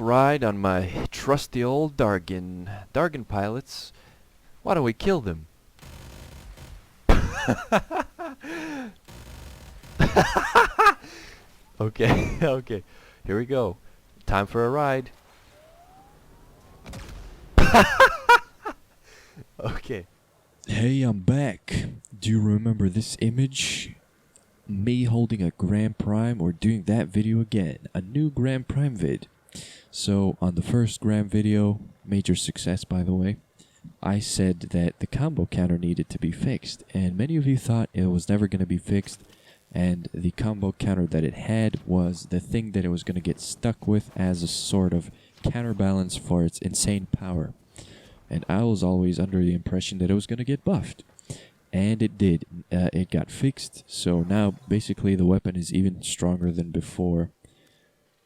ride on my trusty old Dargan pilots. Why don't we kill them? Okay, okay. Here we go. Time for a ride. Okay. Hey, I'm back. Do you remember this image? Me holding a Grand Prime or doing that video again. A new Grand Prime vid. So, on the first Grand video, major success by the way, I said that the combo counter needed to be fixed. And many of you thought it was never going to be fixed. And the combo counter that it had was the thing that it was going to get stuck with as a sort of counterbalance for its insane power. And I was always under the impression that it was going to get buffed. And it did. It got fixed. So now basically the weapon is even stronger than before.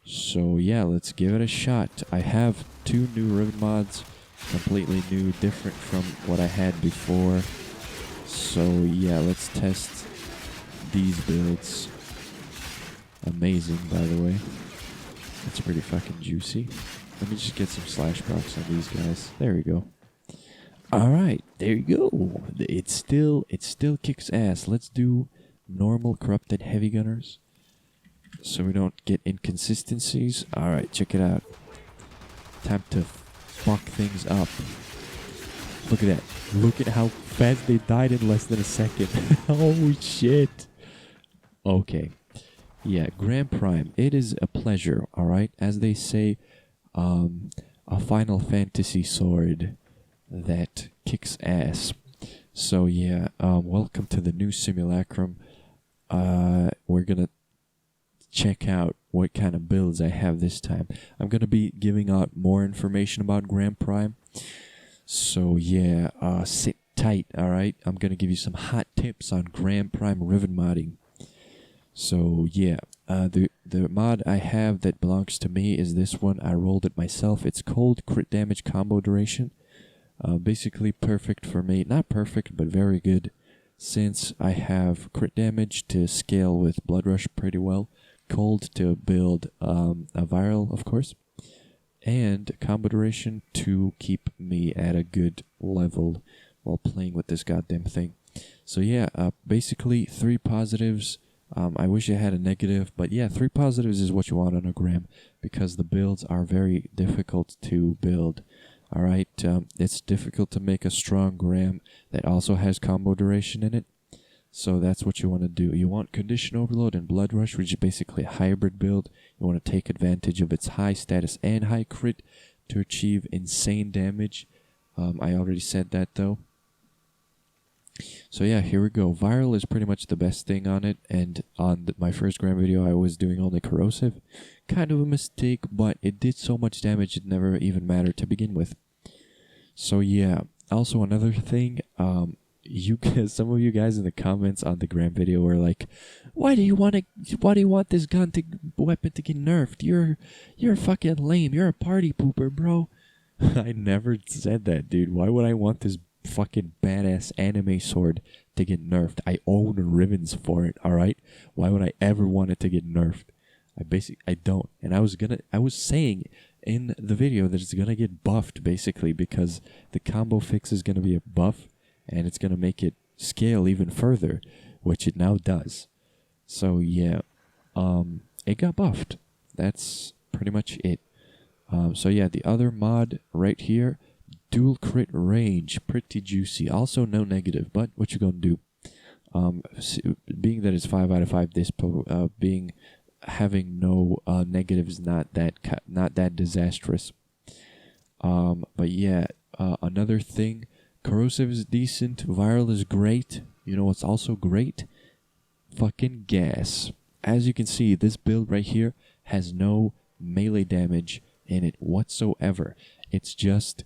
So yeah, let's give it a shot. I have 2 new rivet mods. Completely new, different from what I had before. So yeah, let's test these builds. Amazing, by the way. That's pretty fucking juicy. Let me just get some slash procs on these guys. There we go. Alright, there you go. It still kicks ass. Let's do normal corrupted heavy gunners so we don't get inconsistencies. Alright, check it out. Time to fuck things up. Look at that. Look at how fast they died in less than a second. Oh shit. Okay. Yeah, Grand Prime. It is a pleasure, alright? As they say, a Final Fantasy sword that kicks ass. So yeah, welcome to the new simulacrum. We're gonna check out what kind of builds I have this time. I'm gonna be giving out more information about Grand Prime. So yeah, sit tight, alright? I'm gonna give you some hot tips on Grand Prime rivet modding. So yeah, the mod I have that belongs to me is this one. I rolled it myself. It's called Crit Damage Combo Duration. Basically perfect for me. Not perfect, but very good, since I have crit damage to scale with Blood Rush pretty well, cold to build a viral, of course, and combo duration to keep me at a good level while playing with this goddamn thing. So yeah, basically 3 positives. I wish I had a negative, but yeah, 3 positives is what you want on a Gram, because the builds are very difficult to build. Alright, it's difficult to make a strong Gram that also has combo duration in it. So that's what you want to do. You want Condition Overload and Blood Rush, which is basically a hybrid build. You want to take advantage of its high status and high crit to achieve insane damage. I already said that though. So yeah, here we go. Viral is pretty much the best thing on it, and on my first Gram video I was doing only corrosive. Kind of a mistake, but it did so much damage it never even mattered to begin with. So yeah, also another thing, some of you guys in the comments on the Gram video were like, why do you want this weapon to get nerfed? You're fucking lame. You're a party pooper, bro. I never said that, dude. Why would I want this fucking badass anime sword to get nerfed? I own ribbons for it, alright? Why would I ever want it to get nerfed? I don't. And I was saying in the video that it's gonna get buffed basically because the combo fix is gonna be a buff and it's gonna make it scale even further, which it now does. So yeah, it got buffed. That's pretty much it. So yeah, the other mod right here, dual crit range, pretty juicy. Also no negative, but what you gonna do? Being that it's 5 out of 5 dispo, having no negatives, not that disastrous. But yeah, another thing, corrosive is decent, viral is great. You know what's also great? Fucking gas. As you can see, this build right here has no melee damage in it whatsoever. It's just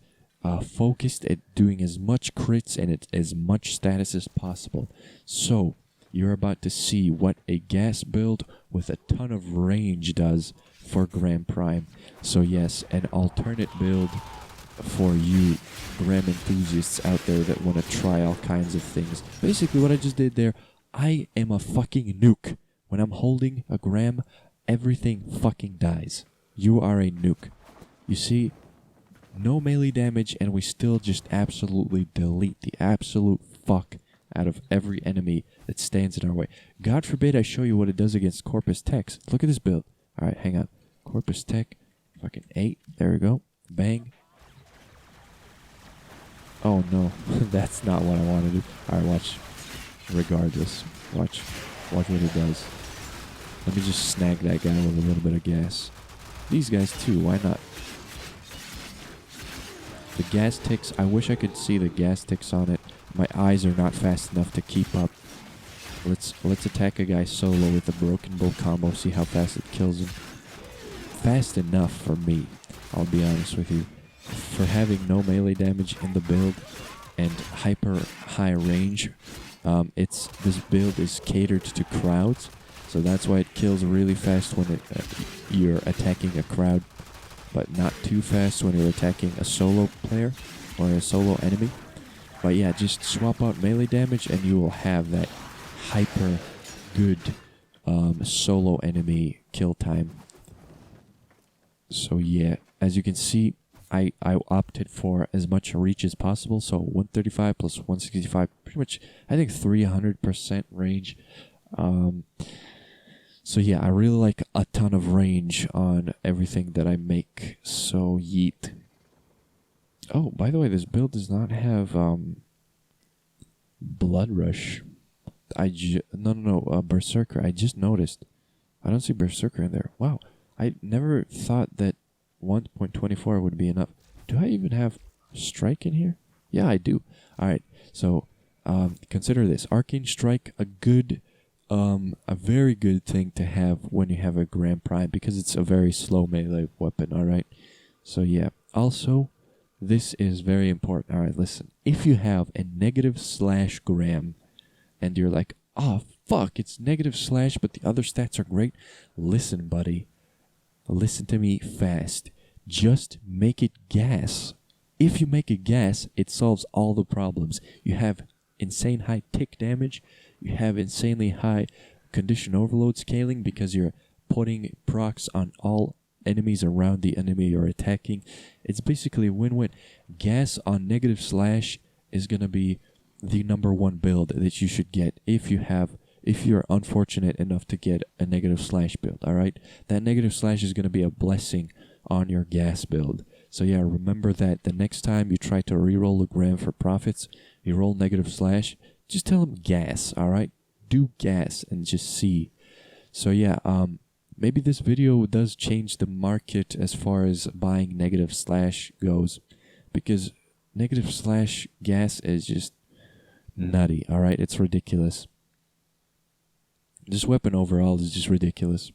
focused at doing as much crits and as much status as possible. So you're about to see what a gas build with a ton of range does for Grand Prime. So yes, an alternate build for you Gram enthusiasts out there that want to try all kinds of things. Basically what I just did there, I am a fucking nuke. When I'm holding a Gram, everything fucking dies. You are a nuke. You see, no melee damage, and we still just absolutely delete the absolute fuck out of every enemy that stands in our way. God forbid I show you what it does against Corpus Techs. Look at this build. Alright, hang on. Corpus Tech, fucking 8. There we go. Bang. Oh no, that's not what I want to do. Alright, watch. Regardless. Watch what it does. Let me just snag that guy with a little bit of gas. These guys too, why not? The gas ticks, I wish I could see the gas ticks on it. My eyes are not fast enough to keep up. Let's attack a guy solo with a broken bolt combo, see how fast it kills him. Fast enough for me, I'll be honest with you. For having no melee damage in the build and hyper high range, this build is catered to crowds, so that's why it kills really fast when you're attacking a crowd, but not too fast when you're attacking a solo player or a solo enemy. But yeah, just swap out melee damage and you will have that hyper good solo enemy kill time. So yeah, as you can see, I opted for as much reach as possible, so 135 plus 165, pretty much, I think 300% range. So yeah, I really like a ton of range on everything that I make, so yeet. Oh, by the way, this build does not have Blood Rush. Berserker. I just noticed. I don't see Berserker in there. Wow, I never thought that 1.24 would be enough. Do I even have Strike in here? Yeah, I do. Alright, so consider this. Arcane Strike, a very good thing to have when you have a Grand Prime, because it's a very slow melee weapon, alright? So yeah, also, this is very important. Alright, listen. If you have a -/Gram, and you're like, oh fuck, it's -/ but the other stats are great, listen buddy. Listen to me fast. Just make it gas. If you make it gas, it solves all the problems. You have insane high tick damage. You have insanely high condition overload scaling because you're putting procs on all enemies around the enemy you're attacking. It's basically a win-win. Gas on -/ is going to be the #1 build that you should get if you're unfortunate enough to get a -/ build, alright? That -/ is going to be a blessing on your gas build. So yeah, remember that the next time you try to reroll a gram for profits, you roll -/, just tell them gas, alright? Do gas and just see. So yeah, maybe this video does change the market as far as buying -/ goes, because -/ gas is just nutty, alright? It's ridiculous. This weapon overall is just ridiculous.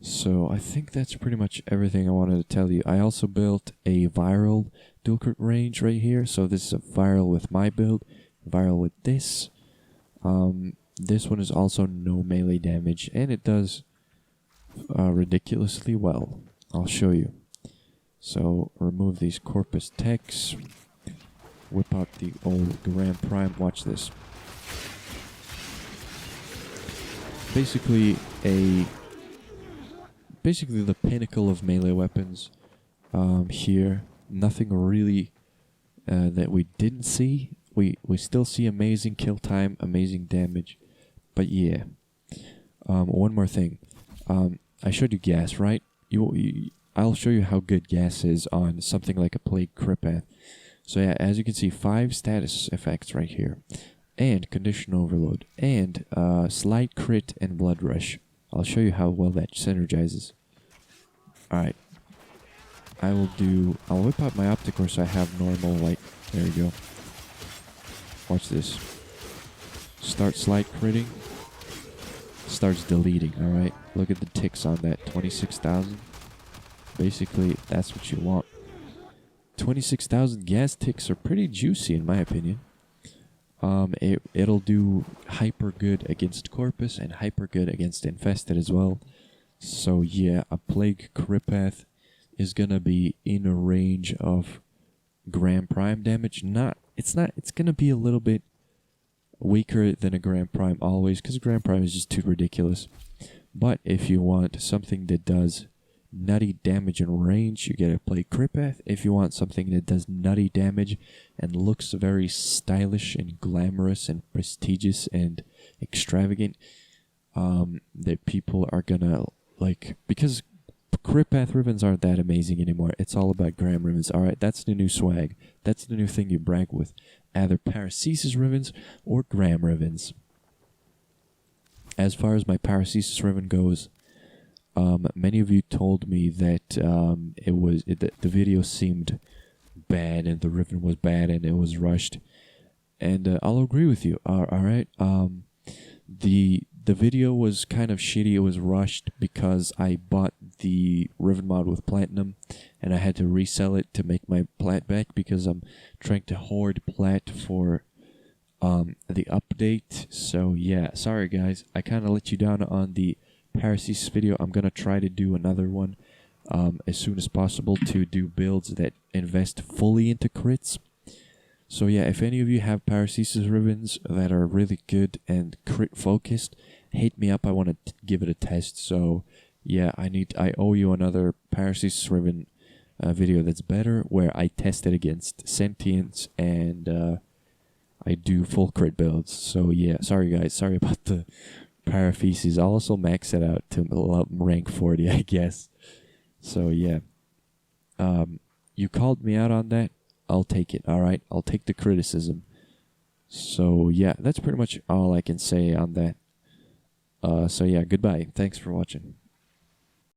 So I think that's pretty much everything I wanted to tell you. I also built a viral dual crit range right here. So this is a viral with my build, viral with this. This one is also no melee damage, and it does ridiculously well. I'll show you. So remove these Corpus Techs. Whip out the old Grand Prime. Watch this. Basically the pinnacle of melee weapons here. Nothing really that we didn't see. We still see amazing kill time, amazing damage. But yeah. One more thing. I showed you gas, right? I'll show you how good gas is on something like a Plague Cripath. So yeah, as you can see, 5 status effects right here. And condition overload. And slight crit and blood rush. I'll show you how well that synergizes. Alright. I'll whip out my optic core so I have normal light. There we go. Watch this. Start slight critting. Starts deleting, alright? Look at the ticks on that. 26,000. Basically, that's what you want. 26,000 gas ticks are pretty juicy in my opinion. It'll do hyper good against Corpus and hyper good against Infested as well. So yeah, a Plague Cripath is gonna be in a range of Grand Prime damage. It's gonna be a little bit weaker than a Grand Prime always, because Grand Prime is just too ridiculous. But if you want something that does nutty damage and range, you gotta play crit path. If you want something that does nutty damage and looks very stylish and glamorous and prestigious and extravagant, that people are gonna like, because crit path ribbons aren't that amazing anymore. It's all about gram ribbons. Alright, that's the new swag. That's the new thing you brag with. Either paracesis ribbons or gram ribbons. As far as my paracesis ribbon goes, many of you told me that the video seemed bad and the ribbon was bad and it was rushed, and I'll agree with you. All right, the video was kind of shitty. It was rushed because I bought the ribbon mod with platinum, and I had to resell it to make my plat back because I'm trying to hoard plat for the update. So yeah, sorry guys, I kind of let you down on the paracesis video. I'm gonna try to do another one as soon as possible to do builds that invest fully into crits. So yeah, if any of you have paracesis ribbons that are really good and crit focused, hit me up. I want to give it a test. So yeah, I owe you another paracesis ribbon video that's better, where I test it against sentience and I do full crit builds. So yeah, sorry guys, sorry about the paracesis. I'll also max it out to rank 40, I guess. So yeah, you called me out on that. I'll take it. All right, I'll take the criticism. So yeah, that's pretty much all I can say on that. So yeah, goodbye. Thanks for watching.